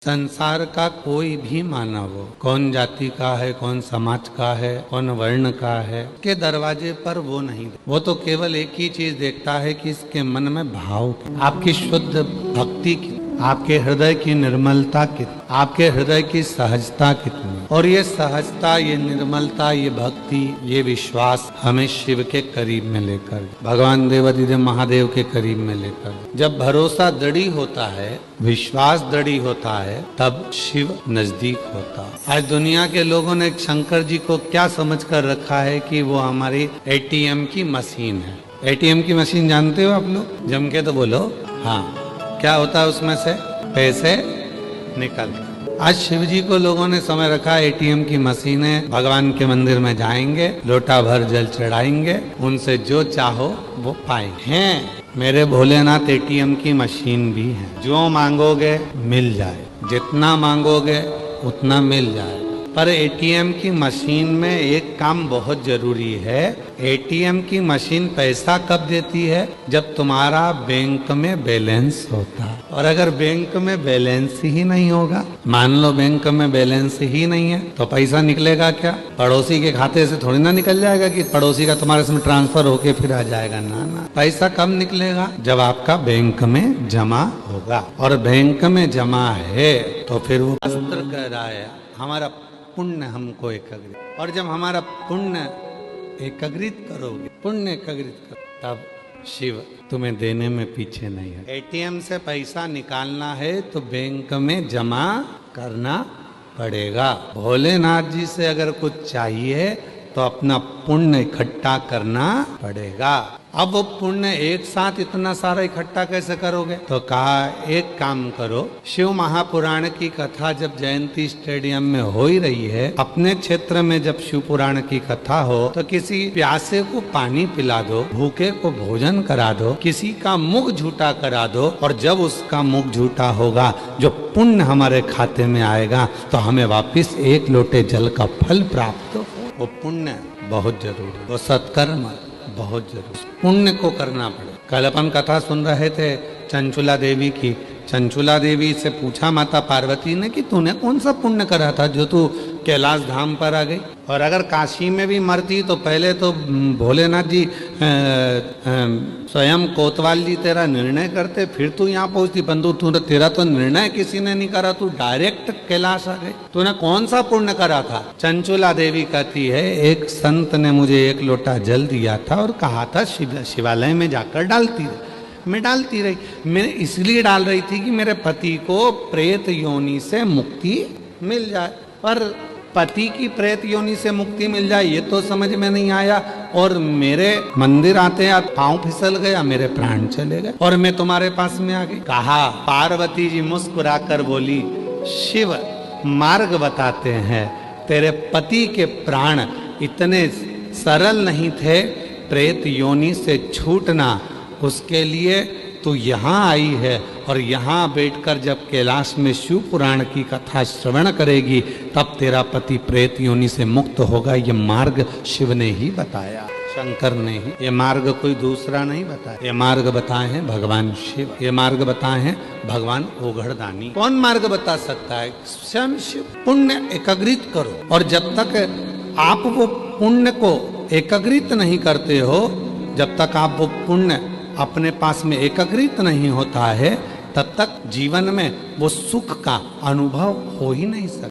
संसार का कोई भी मानव हो, कौन जाति का है, कौन समाज का है, कौन वर्ण का है, के दरवाजे पर वो नहीं, वो तो केवल एक ही चीज देखता है कि इसके मन में भाव, आपकी शुद्ध भक्ति की, आपके हृदय की निर्मलता कितनी, आपके हृदय की सहजता कितनी। और ये सहजता, ये निर्मलता, ये भक्ति, ये विश्वास हमें शिव के करीब में लेकर, भगवान देवाधिदेव महादेव के करीब में लेकर, जब भरोसा दृढ़ होता है, विश्वास दृढ़ होता है, तब शिव नजदीक होता है। आज दुनिया के लोगों ने शंकर जी को क्या समझकर रखा है कि वो हमारी एटीएम की मशीन है। एटीएम की मशीन जानते हो आप लोग? जम के तो बोलो। हाँ, क्या होता है उसमें से? पैसे निकल। आज शिव जी को लोगों ने समझ रखा एटीएम की मशीन है। भगवान के मंदिर में जाएंगे, लोटा भर जल चढ़ाएंगे, उनसे जो चाहो वो पाएंगे। हैं मेरे भोलेनाथ एटीएम की मशीन भी है, जो मांगोगे मिल जाए, जितना मांगोगे उतना मिल जाए। पर एटीएम की मशीन में एक काम बहुत जरूरी है। एटीएम की मशीन पैसा कब देती है? जब तुम्हारा बैंक में बैलेंस होता है। और अगर बैंक में बैलेंस ही नहीं होगा, मान लो बैंक में बैलेंस ही नहीं है, तो पैसा निकलेगा क्या? पड़ोसी के खाते से थोड़ी ना निकल जाएगा कि पड़ोसी का तुम्हारे इसमें ट्रांसफर होके फिर आ जाएगा। ना, पैसा कब निकलेगा? जब आपका बैंक में जमा होगा। और बैंक में जमा है तो फिर वो शास्त्र कह रहा है हमारा पुण्य हमको एकत्रित, और जब हमारा पुण्य एकत्रित करोगे, पुण्य एकत्रित करो, तब शिव तुम्हें देने में पीछे नहीं है। एटीएम से पैसा निकालना है तो बैंक में जमा करना पड़ेगा। भोलेनाथ जी से अगर कुछ चाहिए तो अपना पुण्य इकट्ठा करना पड़ेगा। अब वो पुण्य एक साथ इतना सारा इकट्ठा कैसे करोगे? तो कहा एक काम करो, शिव महापुराण की कथा जब जयंती स्टेडियम में हो ही रही है, अपने क्षेत्र में जब शिव पुराण की कथा हो तो किसी प्यासे को पानी पिला दो, भूखे को भोजन करा दो, किसी का मुख झूठा करा दो, और जब उसका मुख झूठा होगा, जो पुण्य हमारे खाते में आएगा तो हमें वापिस एक लोटे जल का फल प्राप्त हो। वो पुण्य बहुत जरूरी, वो सत्कर्म बहुत जरूरी, पुण्य को करना पड़े। कल अपन कथा सुन रहे थे चंचुला देवी की। चंचुला देवी से पूछा माता पार्वती ने कि तूने कौन सा पुण्य करा था जो तू कैलाश धाम पर आ गई? और अगर काशी में भी मरती तो पहले तो भोलेनाथ जी स्वयं कोतवाल जी तेरा निर्णय करते, फिर तू यहाँ पहुंचती। बंधु तेरा तो निर्णय किसी ने नहीं करा, तू डायरेक्ट कैलाश आ गई। तूने कौन सा पुण्य करा था? चंचुला देवी कहती है एक संत ने मुझे एक लोटा जल दिया था और कहा था शिवालय में जाकर डालती रही। मैं डालती रही, मैं इसलिए डाल रही थी कि मेरे पति को प्रेत योनि से मुक्ति मिल जाए। पर पति की प्रेत योनि से मुक्ति मिल जाए ये तो समझ में नहीं आया, और मेरे मंदिर आते आते पांव फिसल गया, मेरे प्राण चले गए, और मैं तुम्हारे पास में आ गई। कहा पार्वती जी मुस्कुराकर बोली, शिव मार्ग बताते हैं, तेरे पति के प्राण इतने सरल नहीं थे प्रेत योनि से छूटना, उसके लिए तू यहाँ आई है। और यहाँ बैठकर जब कैलाश में शिव पुराण की कथा श्रवण करेगी तब तेरा पति प्रेत योनि से मुक्त होगा। ये मार्ग शिव ने ही बताया, शंकर ने ही। ये मार्ग कोई दूसरा नहीं बताया, ये मार्ग बताए हैं भगवान शिव, ये मार्ग बताए हैं भगवान ओघड़दानी। कौन मार्ग बता सकता है? स्वयं शिव। पुण्य एकत्रित करो, और जब तक आप वो पुण्य को एकत्रित नहीं करते हो, जब तक आप वो पुण्य अपने पास में एकत्रित नहीं होता है, तब तक जीवन में वो सुख का अनुभव हो ही नहीं सकता।